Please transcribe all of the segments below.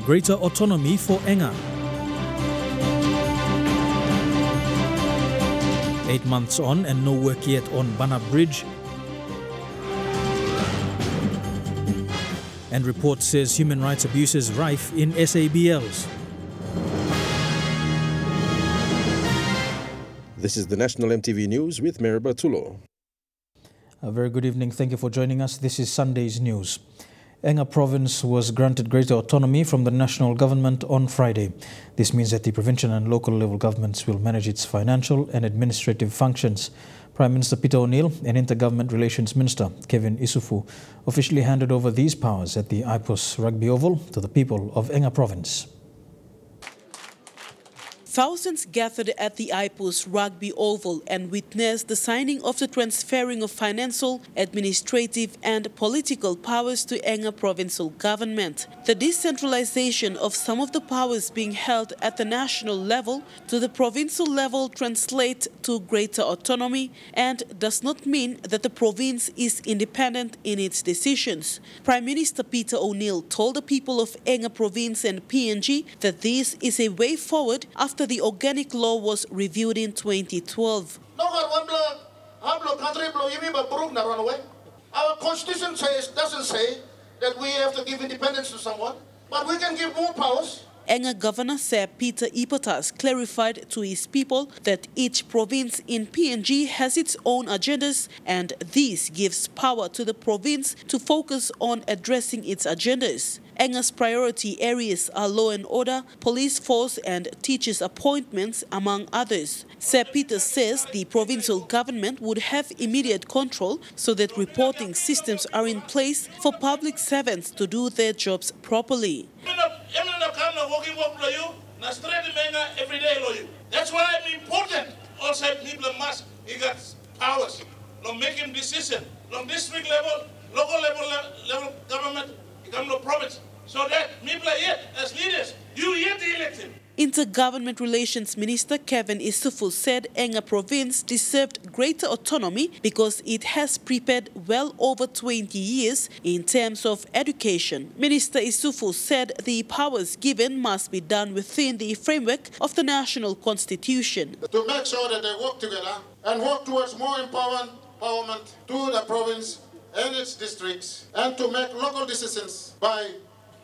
greater autonomy for Enga. 8 months on and no work yet on Banab Bridge. And report says human rights abuses rife in SABLs. This is the National EMTV News with Mary Bartulo. A very good evening. Thank you for joining us. This is Sunday's news. Enga province was granted greater autonomy from the national government on Friday. This means that the provincial and local level governments will manage its financial and administrative functions. Prime Minister Peter O'Neill and Intergovernment Relations Minister Kevin Isufu officially handed over these powers at the IPUS Rugby Oval to the people of Enga province. Thousands gathered at the IPUS Rugby Oval and witnessed the signing of the transferring of financial, administrative and political powers to Enga provincial government. The decentralization of some of the powers being held at the national level to the provincial level translates to greater autonomy and does not mean that the province is independent in its decisions. Prime Minister Peter O'Neill told the people of Enga province and PNG that this is a way forward after the organic law was reviewed in 2012. Our constitution doesn't say that we have to give independence to someone, but we can give more powers. Enga Governor Sir Peter Ipotas clarified to his people that each province in PNG has its own agendas, and this gives power to the province to focus on addressing its agendas. Enga's priority areas are law and order, police force and teachers' appointments, among others. Sir Peter says the provincial government would have immediate control so that reporting systems are in place for public servants to do their jobs properly. That's why it's important. Also, people must get powers, making decisions, on district level, local level government, become no province. So that people are here as leaders, you here the elected. Intergovernment Relations Minister Kevin Isufu said Enga province deserved greater autonomy because it has prepared well over 20 years in terms of education. Minister Isufu said the powers given must be done within the framework of the national constitution. To make sure that they work together and work towards more empowerment to the province and its districts, and to make local decisions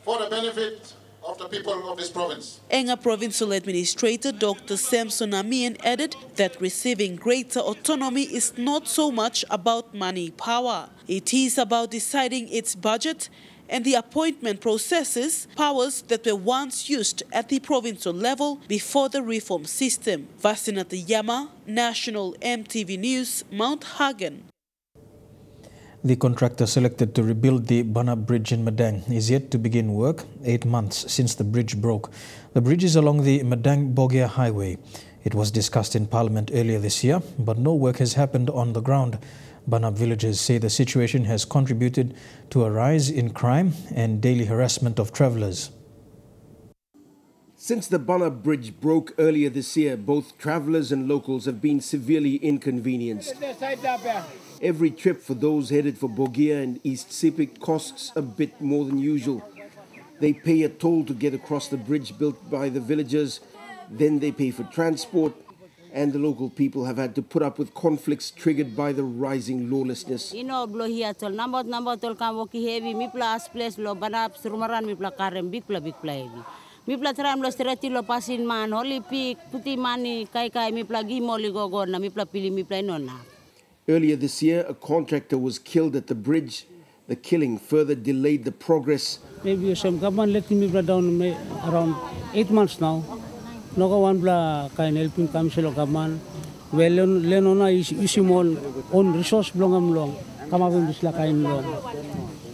for the benefit of the people of this province. Enga Provincial Administrator Dr. Samson Amian added that receiving greater autonomy is not so much about money power. It is about deciding its budget and the appointment processes, powers that were once used at the provincial level before the reform system. Vasinata Yama, National EMTV News, Mount Hagen. The contractor selected to rebuild the Banab Bridge in Madang is yet to begin work 8 months since the bridge broke. The bridge is along the Madang-Bogia Highway. It was discussed in Parliament earlier this year, but no work has happened on the ground. Banab villagers say the situation has contributed to a rise in crime and daily harassment of travellers. Since the Banab Bridge broke earlier this year, both travellers and locals have been severely inconvenienced. Every trip for those headed for Bogia and East Sepik costs a bit more than usual. They pay a toll to get across the bridge built by the villagers, then they pay for transport, and the local people have had to put up with conflicts triggered by the rising lawlessness. Number tol heavy mi plus place lo Banab surumaran mi karem big play. Mi tram lo strati lo pasin man holy peak puti mani kai mi gimoli gogo na mi pili mi nona. Earlier this year, a contractor was killed at the bridge. The killing further delayed the progress. Maybe some government letting me down around 8 months now. No one bla kain helping council government. Well, lenona is isimon on resource blongam long. Kamavin bisla kain long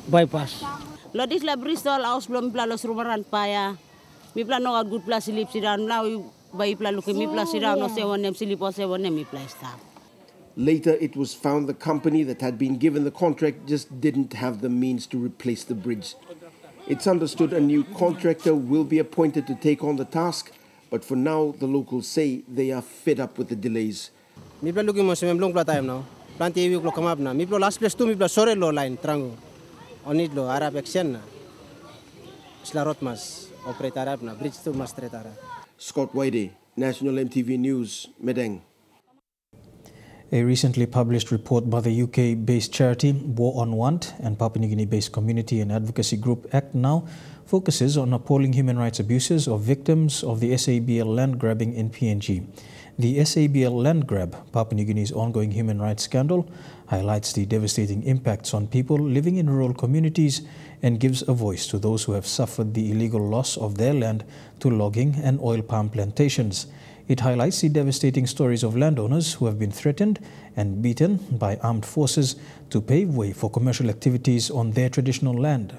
bypass. Lodis la Bristol house blom bla los rumaran paya. Mi plan no good place sleep sidan now by plan look mi place sidan no se one sleep or se one mi place stop. Later, it was found the company that had been given the contract just didn't have the means to replace the bridge. It's understood a new contractor will be appointed to take on the task, but for now, the locals say they are fed up with the delays. Mi plan looking mo se blong pla time now. Plan TV ko come up na. Mi plan last place tu mi plan sore lo line trango. Onit lo Arab action na. Isla rotmas. operator na bridge tu mas tretara. Scott Whitey, National MTV News, Medang. A recently published report by the UK-based charity War on Want and Papua New Guinea-based community and advocacy group Act Now focuses on appalling human rights abuses of victims of the SABL land grabbing in PNG. The SABL land grab, Papua New Guinea's ongoing human rights scandal, highlights the devastating impacts on people living in rural communities and gives a voice to those who have suffered the illegal loss of their land to logging and oil palm plantations. It highlights the devastating stories of landowners who have been threatened and beaten by armed forces to pave way for commercial activities on their traditional land.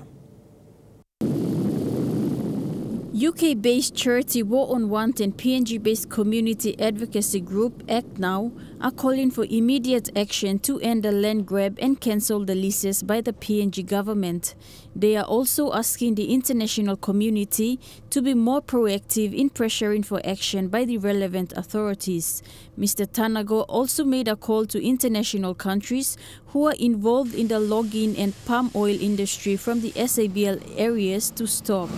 UK-based charity War on Want and PNG-based community advocacy group Act Now are calling for immediate action to end the land grab and cancel the leases by the PNG government. They are also asking the international community to be more proactive in pressuring for action by the relevant authorities. Mr. Tanago also made a call to international countries who are involved in the logging and palm oil industry from the SABL areas to stop.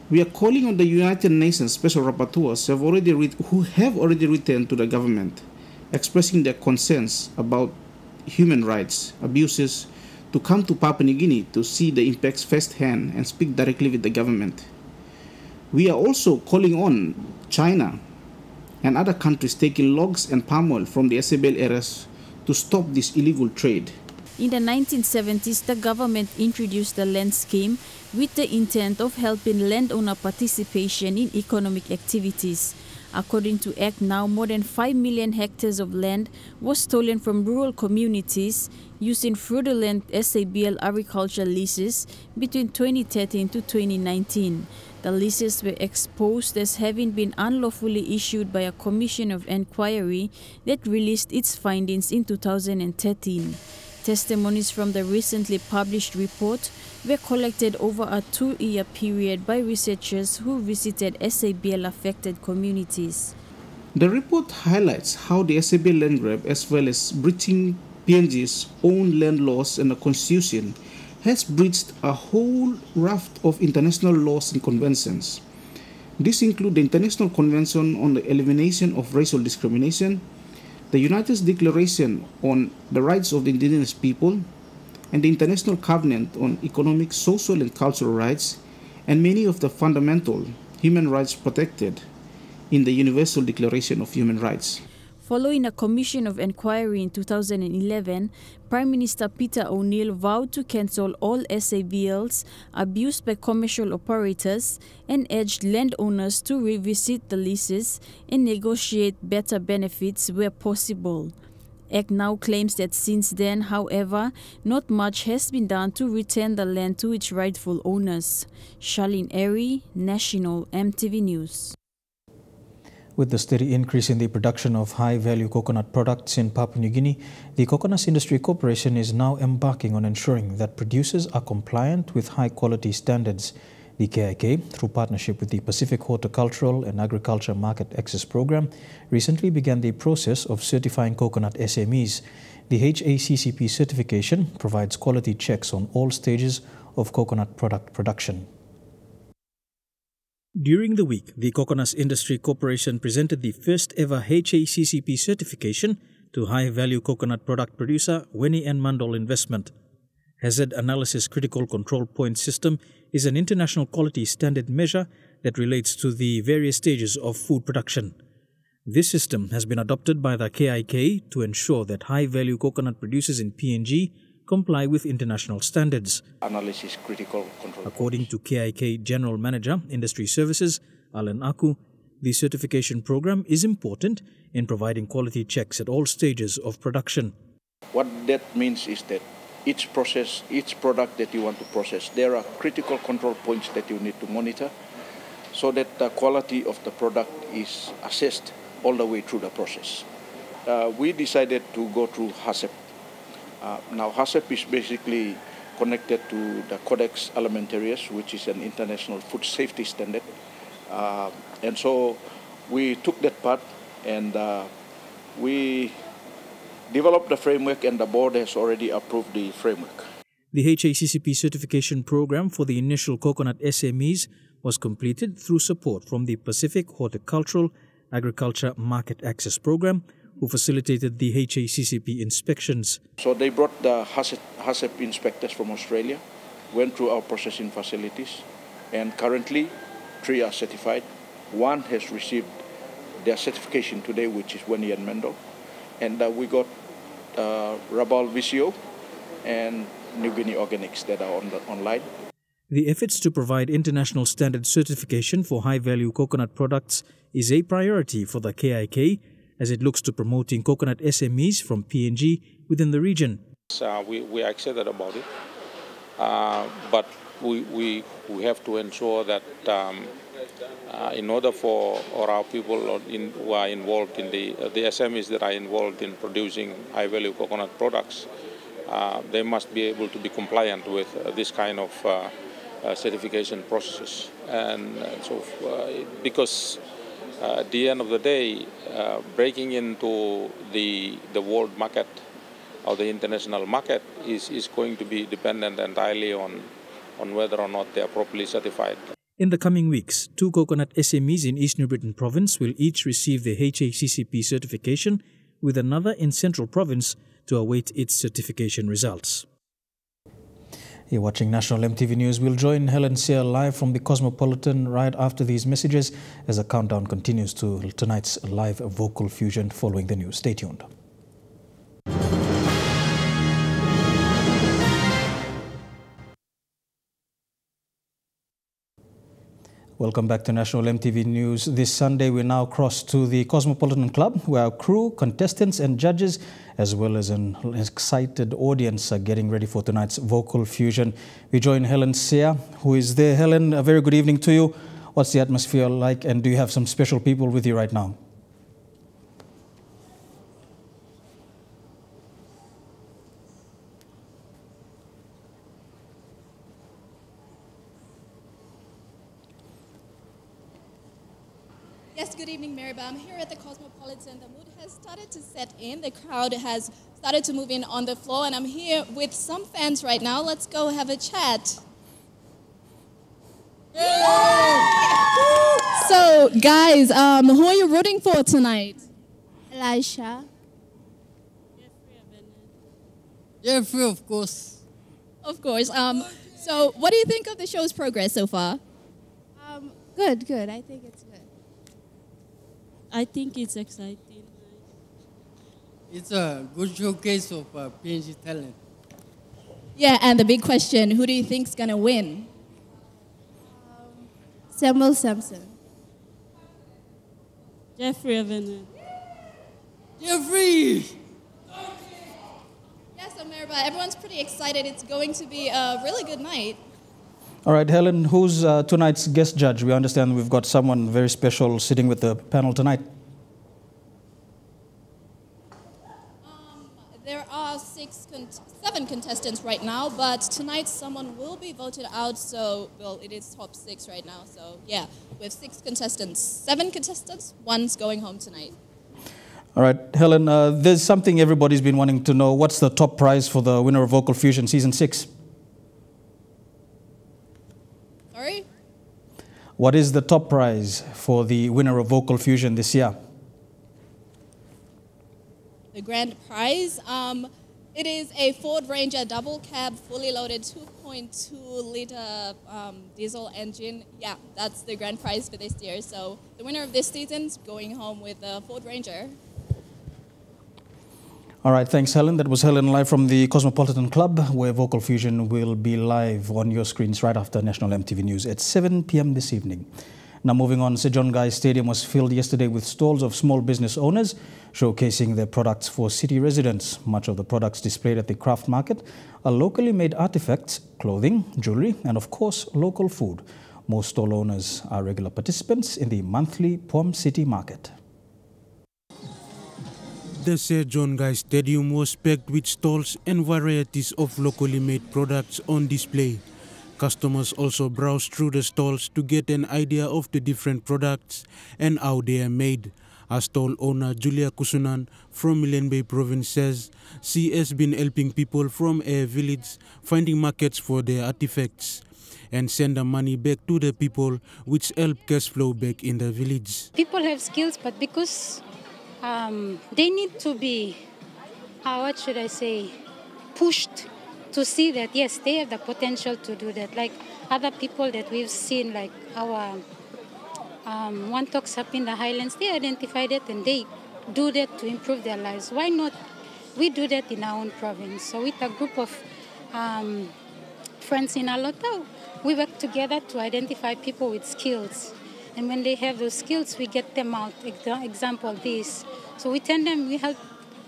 We are calling on the United Nations Special Rapporteurs who have already written to the government, expressing their concerns about human rights abuses, to come to Papua New Guinea to see the impacts firsthand and speak directly with the government. We are also calling on China and other countries taking logs and palm oil from the SABL areas to stop this illegal trade. In the 1970s, the government introduced the land scheme with the intent of helping landowner participation in economic activities. According to Act Now, more than 5 million hectares of land was stolen from rural communities using fraudulent SABL agricultural leases between 2013 to 2019. The leases were exposed as having been unlawfully issued by a commission of inquiry that released its findings in 2013. Testimonies from the recently published report were collected over a 2-year period by researchers who visited SABL-affected communities. The report highlights how the SABL land grab, as well as breaching PNG's own land laws and the Constitution, has breached a whole raft of international laws and conventions. These include the International Convention on the Elimination of Racial Discrimination, the United States Declaration on the Rights of the Indigenous People, and the International Covenant on Economic, Social, and Cultural Rights, and many of the fundamental human rights protected in the Universal Declaration of Human Rights. Following a commission of inquiry in 2011, Prime Minister Peter O'Neill vowed to cancel all SABLs abused by commercial operators and urged landowners to revisit the leases and negotiate better benefits where possible. Act Now claims that since then, however, not much has been done to return the land to its rightful owners. Charlene Airy, National MTV News. With the steady increase in the production of high-value coconut products in Papua New Guinea, the Coconuts Industry Corporation is now embarking on ensuring that producers are compliant with high-quality standards. The KIK, through partnership with the Pacific Horticultural and Agriculture Market Access Program, recently began the process of certifying coconut SMEs. The HACCP certification provides quality checks on all stages of coconut product production. During the week, the Coconuts Industry Corporation presented the first ever HACCP certification to high-value coconut product producer Weni and Mandol Investment. Hazard Analysis Critical Control Point System is an international quality standard measure that relates to the various stages of food production. This system has been adopted by the KIK to ensure that high-value coconut producers in PNG comply with international standards. Analysis critical control. According to KIK General Manager, Industry Services, Alan Aku, the certification program is important in providing quality checks at all stages of production. What that means is that each process, each product that you want to process, there are critical control points that you need to monitor so that the quality of the product is assessed all the way through the process. We decided to go through HACCP. Now, HACCP is basically connected to the Codex Alimentarius, which is an international food safety standard. And so we took that part and we developed the framework, and the board has already approved the framework. The HACCP certification program for the initial coconut SMEs was completed through support from the Pacific Horticultural Agriculture Market Access Program, who facilitated the HACCP inspections. So they brought the HACCP inspectors from Australia, went through our processing facilities, and currently 3 are certified. 1 has received their certification today, which is Wendy and Mendo. And we got Rabal Visio and New Guinea Organics that are online. The efforts to provide international standard certification for high-value coconut products is a priority for the KIK as it looks to promoting coconut SMEs from PNG within the region. We are excited about it, but we have to ensure that in order for our people who are involved in the SMEs that are involved in producing high-value coconut products, they must be able to be compliant with this kind of certification processes. And so because at the end of the day, breaking into the world market or the international market is going to be dependent entirely on whether or not they are properly certified. In the coming weeks, 2 coconut SMEs in East New Britain Province will each receive the HACCP certification, with another in Central Province to await its certification results. You're watching National MTV News. We'll join Helen Sear live from the Cosmopolitan right after these messages as the countdown continues to tonight's live vocal fusion following the news. Stay tuned. Welcome back to National MTV News. This Sunday, we now cross to the Cosmopolitan Club, where our crew, contestants and judges, as well as an excited audience, are getting ready for tonight's vocal fusion. We join Helen Sear, who is there. Helen, a very good evening to you. What's the atmosphere like, and do you have some special people with you right now? Yes, good evening, Maribel. I'm here at the Cosmopolitan. The mood has started to set in. The crowd has started to move in on the floor, and I'm here with some fans right now. Let's go have a chat. So, guys, who are you rooting for tonight? Elisha. Jeffrey, of course. Of course. So, what do you think of the show's progress so far? Good. I think it's good. I think it's exciting. It's a good showcase of PNG talent. Yeah, and the big question, who do you think's going to win? Samuel Sampson. Jeffrey Evan. Jeffrey! Yes, so Maribel, everyone's pretty excited. It's going to be a really good night. All right, Helen, who's tonight's guest judge? We understand we've got someone very special sitting with the panel tonight. There are 7 contestants right now, but tonight someone will be voted out, so, well, it is top 6 right now, so yeah, we have 6 contestants. 7 contestants, 1's going home tonight. All right, Helen, there's something everybody's been wanting to know. What's the top prize for the winner of Vocal Fusion Season 6? Sorry? What is the top prize for the winner of Vocal Fusion this year? The grand prize, it is a Ford Ranger double cab, fully loaded 2.2-liter diesel engine. Yeah, that's the grand prize for this year. So the winner of this season's going home with the Ford Ranger. All right, thanks, Helen. That was Helen live from the Cosmopolitan Club, where Vocal Fusion will be live on your screens right after National MTV News at 7 p.m. this evening. Now moving on, Sir John Guy Stadium was filled yesterday with stalls of small business owners showcasing their products for city residents. Much of the products displayed at the craft market are locally made artifacts, clothing, jewelry, and of course, local food. Most stall owners are regular participants in the monthly Pom City Market. The Sir John Guy Stadium was packed with stalls and varieties of locally made products on display. Customers also browsed through the stalls to get an idea of the different products and how they are made. A stall owner, Julia Kusunan from Milne Bay Province, says she has been helping people from a village finding markets for their artifacts and send the money back to the people, which help cash flow back in the village. People have skills, but because they need to be, what should I say, pushed to see that, yes, they have the potential to do that. Like other people that we've seen, like our One Talks Up in the Highlands, they identified it and they do that to improve their lives. Why not we do that in our own province? So with a group of friends in Alota, we work together to identify people with skills. And when they have those skills, we get them out. Example, this. So we help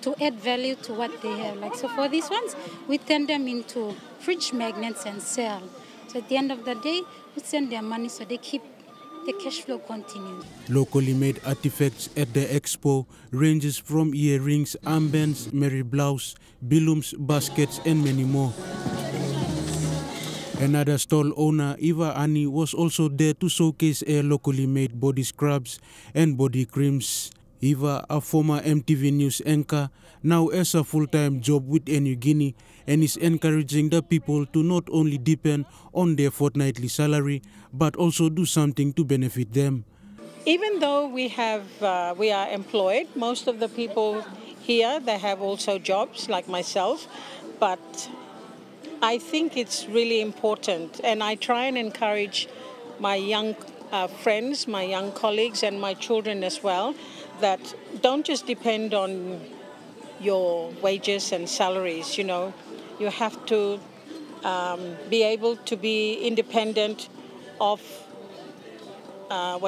to add value to what they have. Like, so for these ones, we turn them into fridge magnets and sell. So at the end of the day, we send their money so they keep the cash flow continues. Locally made artifacts at the expo ranges from earrings, armbands, Mary blouse, bilums, baskets, and many more. Another stall owner, Eva Ani, was also there to showcase a locally made body scrubs and body creams. Eva, a former EMTV News anchor, now has a full-time job with New Guinea and is encouraging the people to not only depend on their fortnightly salary, but also do something to benefit them. Even though we are employed, most of the people here, they have also jobs like myself, but I think it's really important, and I try and encourage my young friends, my young colleagues, and my children as well, that don't just depend on your wages and salaries. You know, you have to be able to be independent of an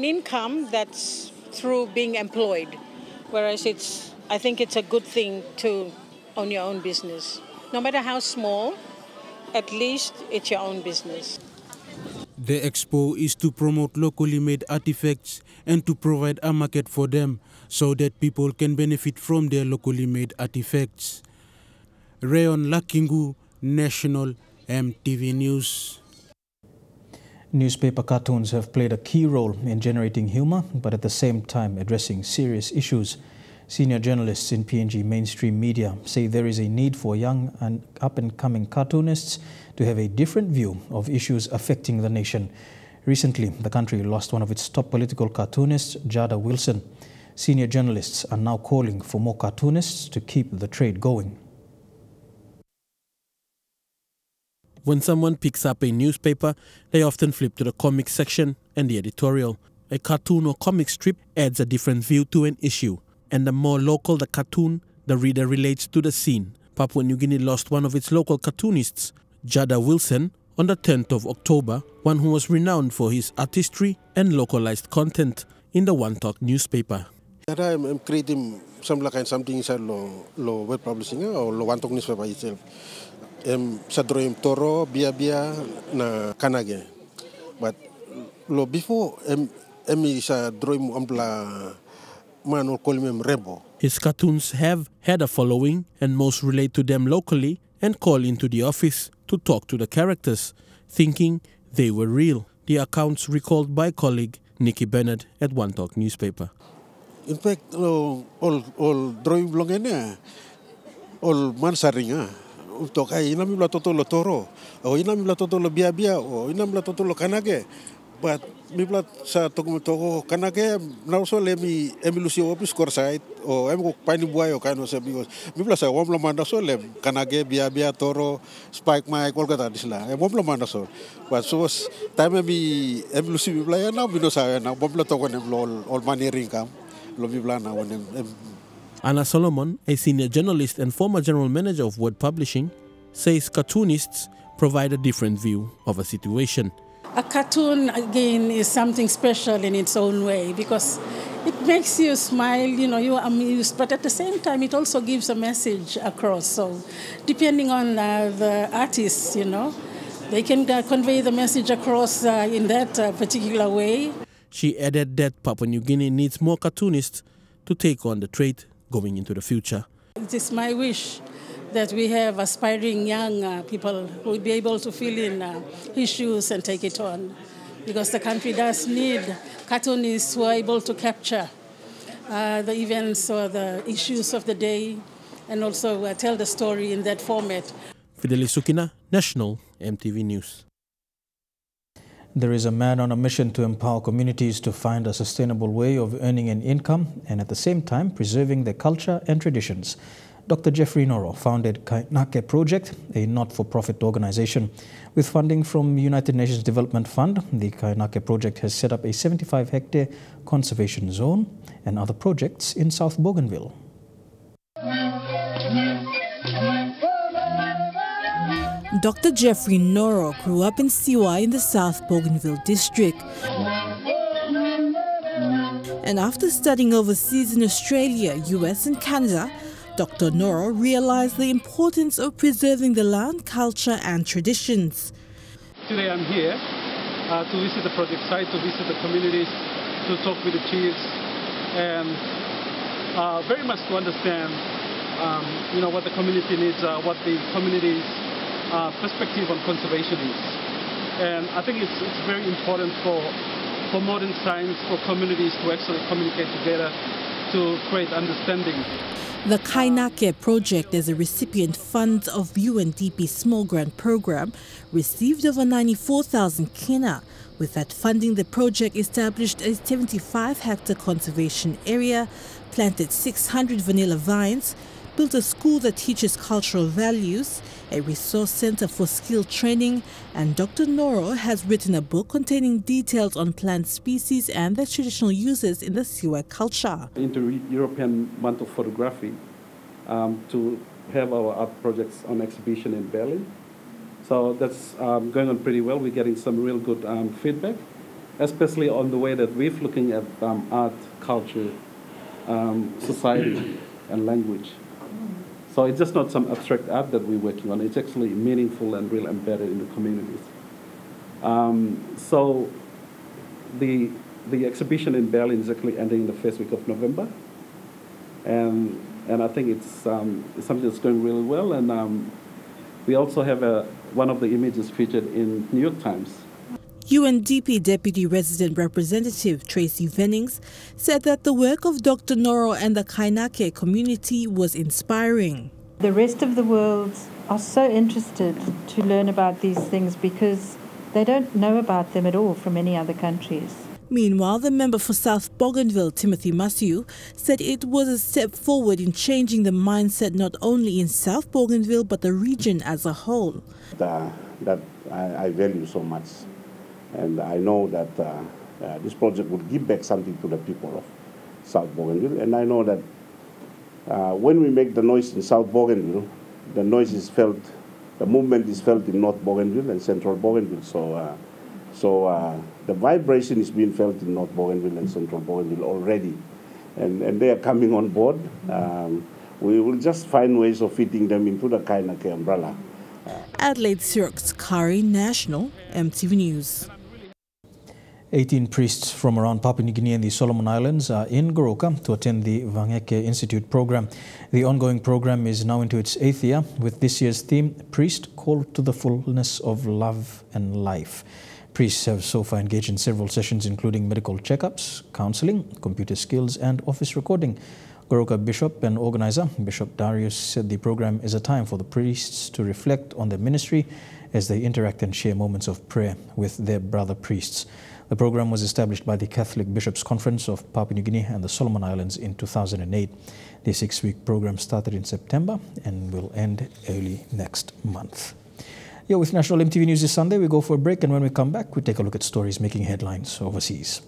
income that's through being employed, whereas I think it's a good thing to own your own business. No matter how small, at least it's your own business. The expo is to promote locally made artifacts and to provide a market for them so that people can benefit from their locally made artifacts. Rayon Lakingu, National EMTV News. Newspaper cartoons have played a key role in generating humor, but at the same time addressing serious issues. Senior journalists in PNG mainstream media say there is a need for young and up-and-coming cartoonists to have a different view of issues affecting the nation. Recently, the country lost one of its top political cartoonists, Jada Wilson. Senior journalists are now calling for more cartoonists to keep the trade going. When someone picks up a newspaper, they often flip to the comics section and the editorial. A cartoon or comic strip adds a different view to an issue. And the more local the cartoon, the reader relates to the scene. Papua New Guinea lost one of its local cartoonists, Jada Wilson, on the 10th of October, one who was renowned for his artistry and localized content in the One Talk newspaper. I'm creating something inside lo web publishing or lo One Talk newspaper itself. Sa drawing toro bia na kanage. But lo before sa drawing ampla his cartoons have had a following and most relate to them locally and call into the office to talk to the characters, thinking they were real. The accounts recalled by colleague Nikki Bennett at One Talk newspaper. In fact, all drawing blongnya, all mansaringa. Untuk inam bila toto lo toro, o inam bila toto lo bia, o inam bila toto lo kanage. But miplat sa toko kanake nauso lemi emilusi opis korsait o emko pani buayo kano sa bigos miplat sa wamla manda so lem kanake bia toro spike mai kolkata disla wamla manda so but so was time mi emilusi mipla na binosa na wamla toko nem all money ringkam lo mipla na wonem. Anna Solomon, a senior journalist and former general manager of Word Publishing, says cartoonists provide a different view of a situation. A cartoon, again, is something special in its own way because it makes you smile, you're amused, but at the same time, it also gives a message across. So depending on the artist, they can convey the message across in that particular way. She added that Papua New Guinea needs more cartoonists to take on the trade going into the future. It is my wish that we have aspiring young people who will be able to fill in issues and take it on. because the country does need cartoonists who are able to capture the events or the issues of the day and also tell the story in that format. Fidelis Sukina, National EMTV News. There is a man on a mission to empower communities to find a sustainable way of earning an income and at the same time preserving their culture and traditions. Dr. Jeffrey Noro founded Kainake Project, a not-for-profit organization. With funding from the United Nations Development Fund, the Kainake Project has set up a 75-hectare conservation zone and other projects in South Bougainville. Dr. Jeffrey Noro grew up in Siwa in the South Bougainville district. And after studying overseas in Australia, US and Canada, Dr. Noro realized the importance of preserving the land, culture and traditions. Today I'm here to visit the project site, to visit the communities, to talk with the chiefs, and very much to understand what the community needs, what the community's perspective on conservation is. And I think it's very important for modern science, for communities to actually communicate together to create understanding. The Kainake Project, as a recipient funds of UNDP Small Grant Program, received over 94,000 kina. With that funding, the project established a 75-hectare conservation area, planted 600 vanilla vines, built a school that teaches cultural values, a resource center for skill training, and Dr. Noro has written a book containing details on plant species and their traditional uses in the Siwa culture. Inter-European Month of Photography to have our art projects on exhibition in Berlin. So that's going on pretty well. We're getting some real good feedback, especially on the way that we're looking at art, culture, society, and language. So it's just not some abstract art that we're working on. It's actually meaningful and real embedded in the communities. So the exhibition in Berlin is actually ending in the first week of November. And I think it's something that's going really well. And we also have one of the images featured in New York Times. UNDP Deputy Resident Representative Tracy Vennings said that the work of Dr. Noro and the Kainake community was inspiring. The rest of the world are so interested to learn about these things because they don't know about them at all from any other countries. Meanwhile, the member for South Bougainville, Timothy Masiu, said it was a step forward in changing the mindset not only in South Bougainville but the region as a whole. That I value so much. And I know that this project will give back something to the people of South Bougainville. And I know that when we make the noise in South Bougainville, the noise is felt, the movement is felt in North Bougainville and Central Bougainville. So the vibration is being felt in North Bougainville and Central Bougainville already. And they are coming on board. We will just find ways of fitting them into the Kainake umbrella. Adelaide Sirks Kari, National EMTV News. 18 priests from around Papua New Guinea and the Solomon Islands are in Goroka to attend the Vangeke Institute program. The ongoing program is now into its 8th year, with this year's theme, Priest Called to the Fullness of Love and Life. Priests have so far engaged in several sessions including medical checkups, counseling, computer skills and office recording. Goroka Bishop and organizer, Bishop Darius, said the program is a time for the priests to reflect on their ministry as they interact and share moments of prayer with their brother priests. The program was established by the Catholic Bishops' Conference of Papua New Guinea and the Solomon Islands in 2008. The 6-week program started in September and will end early next month. You're with National EMTV News this Sunday. We go for a break, and when we come back, we take a look at stories making headlines overseas.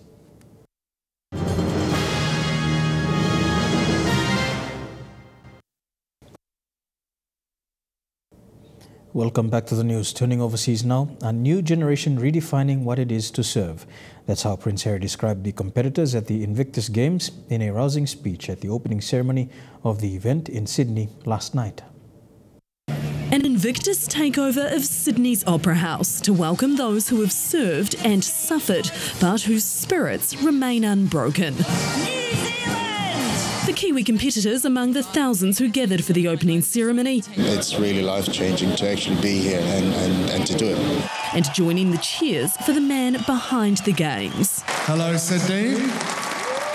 Welcome back to the news. Turning overseas now, a new generation redefining what it is to serve. That's how Prince Harry described the competitors at the Invictus Games in a rousing speech at the opening ceremony of the event in Sydney last night. An Invictus takeover of Sydney's Opera House to welcome those who have served and suffered, but whose spirits remain unbroken. The Kiwi competitors among the thousands who gathered for the opening ceremony. It's really life-changing to actually be here and to do it. and joining the cheers for the man behind the games. Hello, Sydney.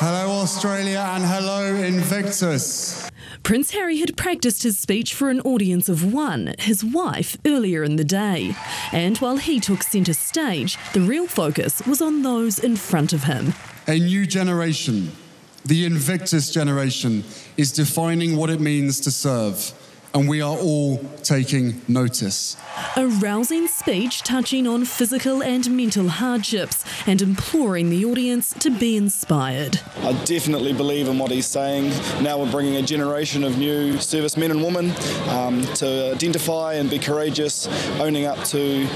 Hello, Australia, and hello, Invictus. Prince Harry had practiced his speech for an audience of one, his wife, earlier in the day. And while he took centre stage, the real focus was on those in front of him. A new generation, the Invictus generation, is defining what it means to serve. And we are all taking notice. A rousing speech touching on physical and mental hardships and imploring the audience to be inspired. I definitely believe in what he's saying. Now we're bringing a generation of new servicemen and women to identify and be courageous, owning up to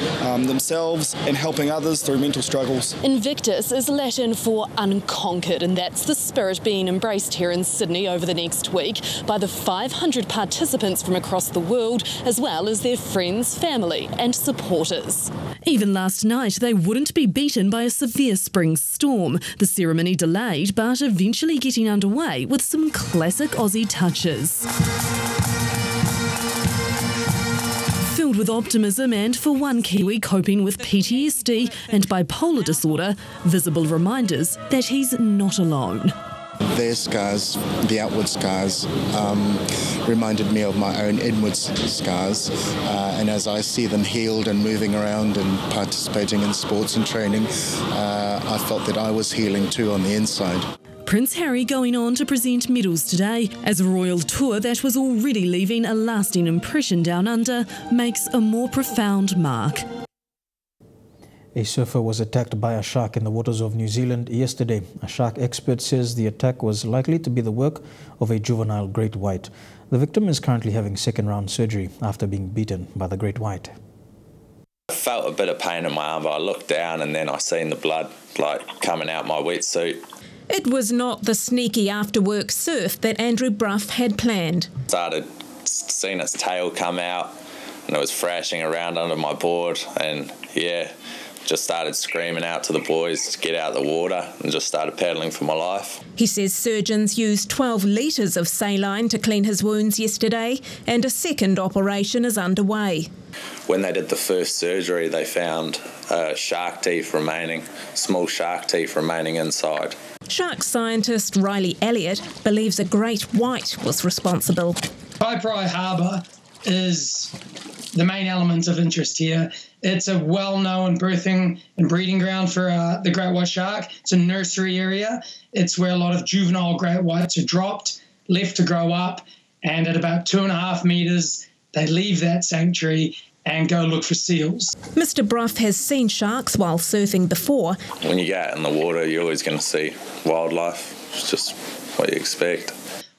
themselves and helping others through mental struggles. Invictus is Latin for unconquered, and that's the spirit being embraced here in Sydney over the next week by the 500 participants from across the world, as well as their friends, family and supporters. Even last night, they wouldn't be beaten by a severe spring storm. The ceremony delayed, but eventually getting underway with some classic Aussie touches. Filled with optimism and, for one Kiwi coping with PTSD and bipolar disorder, visible reminders that he's not alone. Their scars, the outward scars, reminded me of my own inward scars. And as I see them healed and moving around and participating in sports and training, I felt that I was healing too on the inside. Prince Harry going on to present medals today as a royal tour that was already leaving a lasting impression down under makes a more profound mark. A surfer was attacked by a shark in the waters of New Zealand yesterday. A shark expert says the attack was likely to be the work of a juvenile great white. The victim is currently having second-round surgery after being beaten by the great white. I felt a bit of pain in my arm, but I looked down and then I seen the blood coming out my wetsuit. It was not the sneaky after-work surf that Andrew Bruff had planned. Started seeing its tail come out and it was thrashing around under my board and just started screaming out to the boys to get out of the water and just started paddling for my life. He says surgeons used 12 litres of saline to clean his wounds yesterday and a second operation is underway. When they did the first surgery, they found small shark teeth remaining inside. Shark scientist Riley Elliott believes a great white was responsible. Kaipari Harbour is the main element of interest here. It's a well-known birthing and breeding ground for the great white shark. It's a nursery area. It's where a lot of juvenile great whites are dropped, left to grow up, and at about 2.5 metres, they leave that sanctuary and go look for seals. Mr. Bruff has seen sharks while surfing before. When you get out in the water, you're always going to see wildlife. It's just what you expect.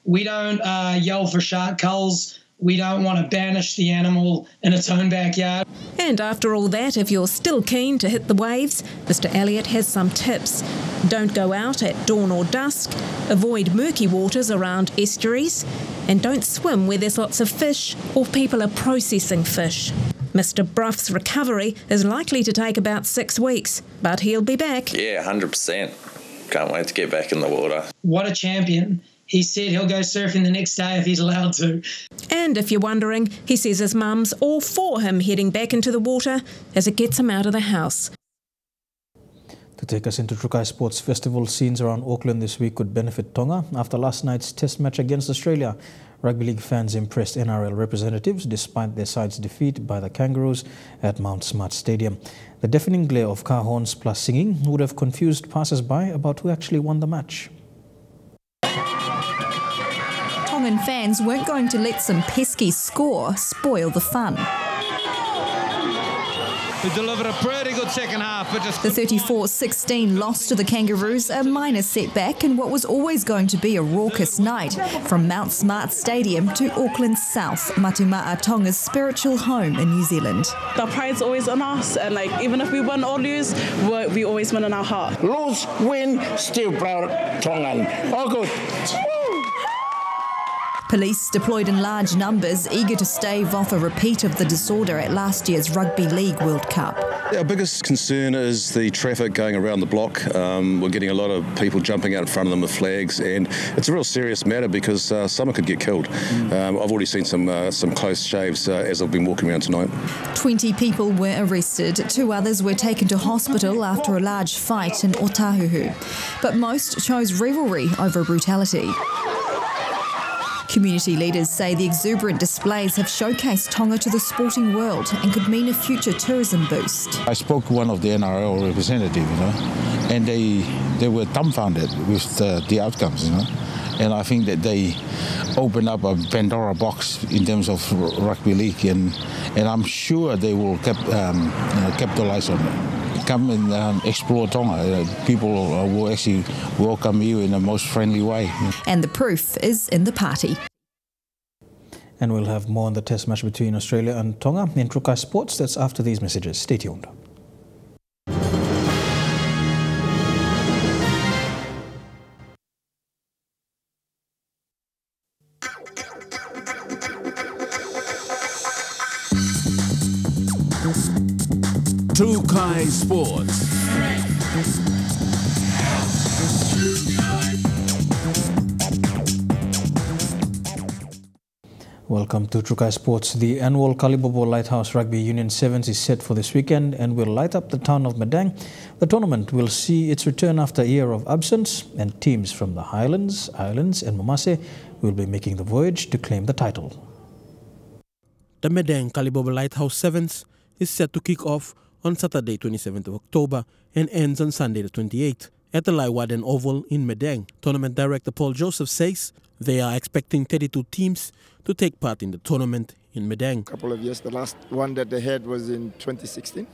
We don't yell for shark culls. We don't want to banish the animal in its own backyard. And after all that, if you're still keen to hit the waves, Mr. Elliott has some tips. Don't go out at dawn or dusk, avoid murky waters around estuaries, and don't swim where there's lots of fish or people are processing fish. Mr. Bruff's recovery is likely to take about 6 weeks, but he'll be back. Yeah, 100%. Can't wait to get back in the water. What a champion. He said he'll go surfing the next day if he's allowed to. And if you're wondering, he says his mum's all for him heading back into the water as it gets him out of the house. To take us into Trukai Sports Festival, scenes around Auckland this week could benefit Tonga. After last night's test match against Australia, rugby league fans impressed NRL representatives despite their side's defeat by the Kangaroos at Mount Smart Stadium. The deafening glare of car horns plus singing would have confused passers-by about who actually won the match. Tongan fans weren't going to let some pesky score spoil the fun. They delivered a pretty good second half. But just the 34-16 loss to the Kangaroos, a minor setback in what was always going to be a raucous night. From Mount Smart Stadium to Auckland's south, Matumaa, Tonga's spiritual home in New Zealand. The pride's always on us, and even if we win or lose, we always win in our heart. Lose, win, still proud Tongan. All good. Police deployed in large numbers, eager to stave off a repeat of the disorder at last year's Rugby League World Cup. Our biggest concern is the traffic going around the block. We're getting a lot of people jumping out in front of them with flags, and it's a real serious matter because someone could get killed. I've already seen some close shaves as I've been walking around tonight. 20 people were arrested. 2 others were taken to hospital after a large fight in Otahuhu. But most chose revelry over brutality. Community leaders say the exuberant displays have showcased Tonga to the sporting world and could mean a future tourism boost. I spoke to one of the NRL representatives, and they were dumbfounded with the outcomes, And I think that they opened up a Pandora box in terms of rugby league, and I'm sure they will capitalize on it. Come and explore Tonga. People will actually welcome you in the most friendly way. And the proof is in the party. And we'll have more on the test match between Australia and Tonga in Trukai Sports. That's after these messages. Stay tuned. Trukai Sports. Welcome to Trukai Sports. The annual Kalibobo Lighthouse Rugby Union Sevens is set for this weekend and will light up the town of Madang. The tournament will see its return after a year of absence, and teams from the Highlands, Islands and Mamase will be making the voyage to claim the title. The Madang Kalibobo Lighthouse Sevens is set to kick off on Saturday 27th of October and ends on Sunday the 28th at the Laiwaden Oval in Madang. Tournament director Paul Joseph says they are expecting 32 teams to take part in the tournament in Madang. A couple of years, the last one that they had was in 2016.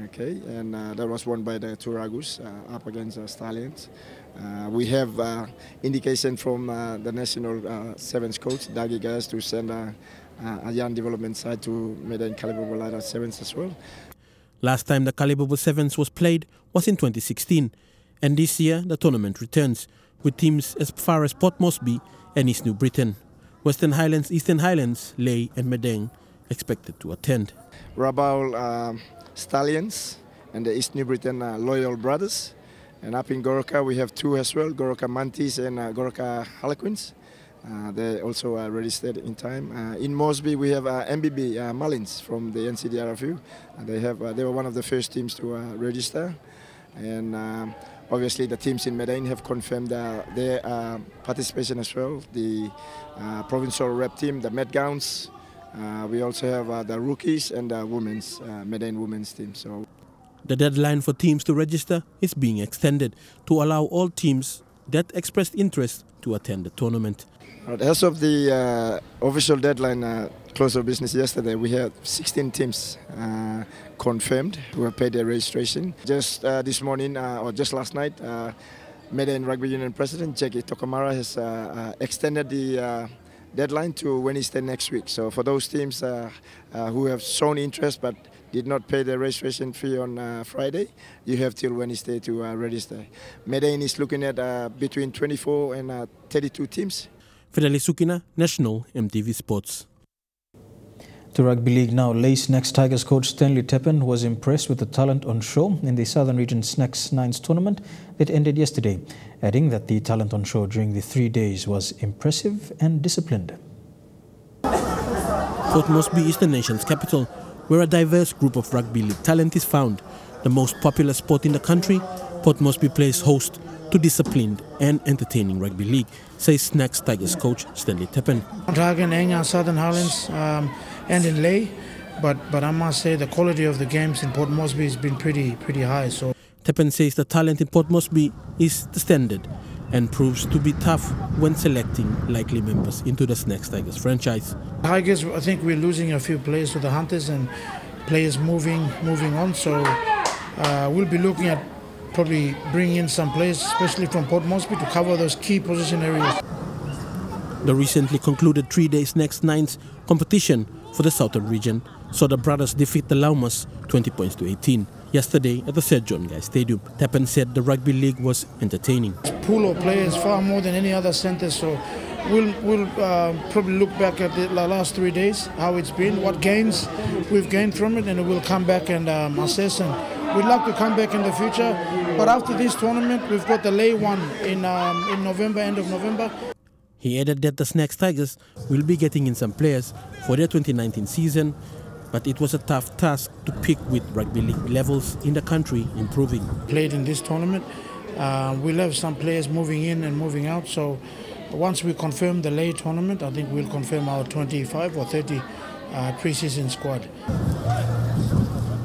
Okay, and that was won by the Turagus up against Stallions. We have indication from the national sevens coach, Dagi Gayas, to send a young development side to Madang Kalibobo Lighthouse Sevens as well. Last time the Kalibobo Sevens was played was in 2016, and this year the tournament returns with teams as far as Port Moresby and East New Britain. Western Highlands, Eastern Highlands, Lae and Madang expected to attend. Rabaul Stallions and the East New Britain Loyal Brothers. And up in Goroka we have 2 as well, Goroka Mantis and Goroka Harlequins. They also are registered in time. In Moresby we have MBB Mullins from the NCDRFU. They were one of the first teams to register. And obviously the teams in Madang have confirmed their participation as well. The provincial rep team, the Met Gowns. We also have the rookies and the women's, Madang women's team. So the deadline for teams to register is being extended to allow all teams that expressed interest to attend the tournament. As of the official deadline, close of business yesterday, we had 16 teams confirmed who have paid their registration. Just this morning, or just last night, Madang Rugby Union President Jackie Tokamara has extended the deadline to Wednesday next week. So for those teams who have shown interest but did not pay the registration fee on Friday, you have till Wednesday to register. Madang is looking at between 24 and 32 teams. Fidelis Sukina, National EMTV Sports. To Rugby League now, Lae Snacks Tigers coach Stanley Teppen was impressed with the talent on show in the Southern Region Snacks Nines tournament that ended yesterday, adding that the talent on show during the 3 days was impressive and disciplined. Port Moresby is the nation's capital, where a diverse group of rugby league talent is found. The most popular sport in the country, Port Moresby plays host to disciplined and entertaining rugby league, says Snacks Tigers coach Stanley Teppen. Dragon, Enga, Southern Highlands and in Lae, but I must say the quality of the games in Port Moresby has been pretty high. So Teppen says the talent in Port Moresby is the standard and proves to be tough when selecting likely members into the Snacks Tigers franchise. Tigers, I think we're losing a few players to the Hunters and players moving on, so we'll be looking at probably bringing in some players, especially from Port Moresby, to cover those key position areas. The recently concluded 3-day Snacks Nines competition for the Southern Region saw the brothers defeat the Laumas 20 points to 18 yesterday at the Sir John Guy Stadium. Teppen said the rugby league was entertaining. Pool of players far more than any other centre, so we'll probably look back at the last 3 days, how it's been, what gains we've gained from it, and we'll come back and assess. And we'd like to come back in the future. But after this tournament, we've got the lay one in November, end of November. He added that the Snacks Tigers will be getting in some players for their 2019 season, but it was a tough task to pick with rugby league levels in the country improving. Played in this tournament, we'll have some players moving in and moving out, so once we confirm the lay tournament, I think we'll confirm our 25 or 30 pre-season squad.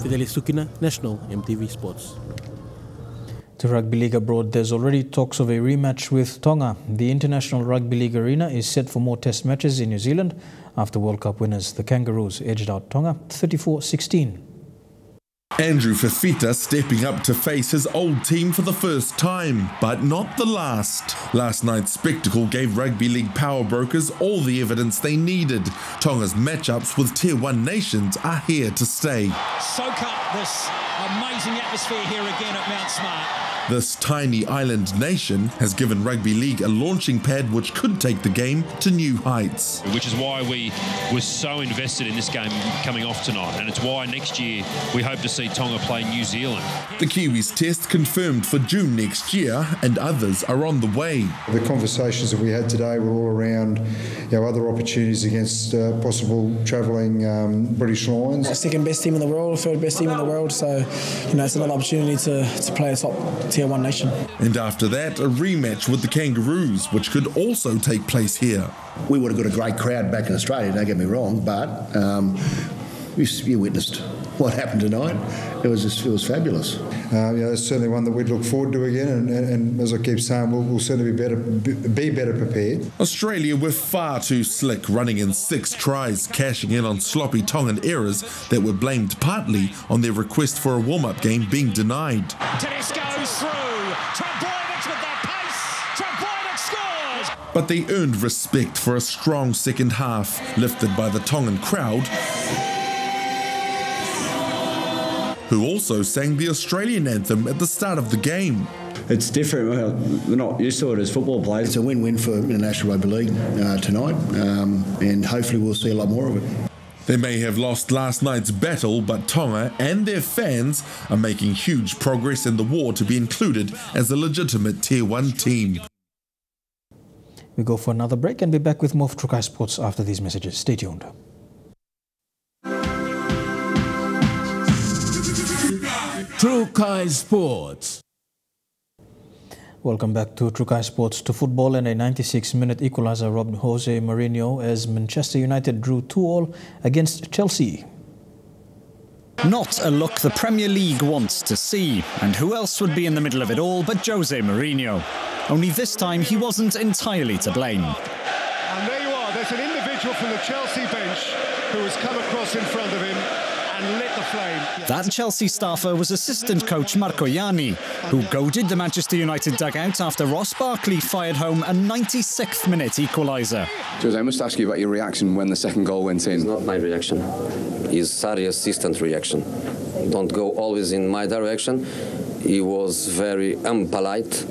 Fidelis Sukina, National EMTV Sports. To Rugby League abroad, there's already talks of a rematch with Tonga. The International Rugby League arena is set for more test matches in New Zealand after World Cup winners, the Kangaroos, edged out Tonga 34-16. Andrew Fafita stepping up to face his old team for the first time, but not the last. Last night's spectacle gave Rugby League power brokers all the evidence they needed. Tonga's matchups with Tier 1 nations are here to stay. Soak up this amazing atmosphere here again at Mount Smart. This tiny island nation has given Rugby League a launching pad which could take the game to new heights. Which is why we were so invested in this game coming off tonight, and it's why next year we hope to see Tonga play New Zealand. The Kiwis test confirmed for June next year, and others are on the way. The conversations that we had today were all around other opportunities against possible travelling British Lions. Second best team in the world, third best team in the world, so it's another opportunity to play a top Tier 1 nation. And after that, a rematch with the Kangaroos, which could also take place here. We would have got a great crowd back in Australia, don't get me wrong, but you witnessed what happened tonight. It was fabulous. It's certainly one that we'd look forward to again, and as I keep saying, we'll certainly be better prepared. Australia were far too slick, running in 6 tries, cashing in on sloppy Tongan errors that were blamed partly on their request for a warm-up game being denied. Tedesco's through. Trebojevic with that pace. Trebojevic scores. But they earned respect for a strong second half, lifted by the Tongan crowd, who also sang the Australian anthem at the start of the game. It's different. We're not used to it as football players. It's a win-win for International Rugby League tonight, and hopefully we'll see a lot more of it. They may have lost last night's battle, but Tonga and their fans are making huge progress in the war to be included as a legitimate Tier 1 team. We go for another break and be back with more of Trukai Sports after these messages. Stay tuned. Trukai Sports. Welcome back to Trukai Sports. To football, and a 96-minute equaliser robbed Jose Mourinho as Manchester United drew 2-2 against Chelsea. Not a look the Premier League wants to see, and who else would be in the middle of it all but Jose Mourinho? Only this time he wasn't entirely to blame. And there you are, there's an individual from the Chelsea bench who has come across in front of him and lit the flame. That Chelsea staffer was assistant coach Marco Ianni, who goaded the Manchester United dugout after Ross Barkley fired home a 96th minute equaliser. Jose, I must ask you about your reaction when the second goal went in. It's not my reaction. It's Sarri's assistant reaction. Don't go always in my direction. He was very unpolite,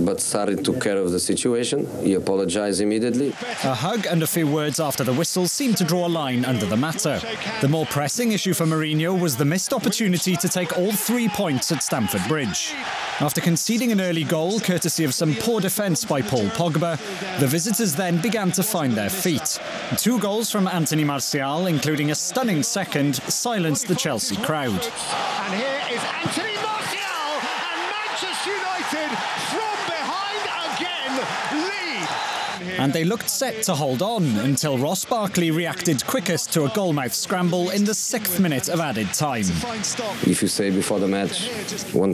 but Sarri took care of the situation. He apologized immediately. A hug and a few words after the whistle seemed to draw a line under the matter. The more pressing issue for Mourinho was the missed opportunity to take all 3 points at Stamford Bridge. After conceding an early goal, courtesy of some poor defence by Paul Pogba, the visitors then began to find their feet. 2 goals from Anthony Martial, including a stunning second, silenced the Chelsea crowd. And here is Anthony Martial, and Manchester United from behind again lead. And they looked set to hold on until Ross Barkley reacted quickest to a goalmouth scramble in the 6th minute of added time. If you say before the match, one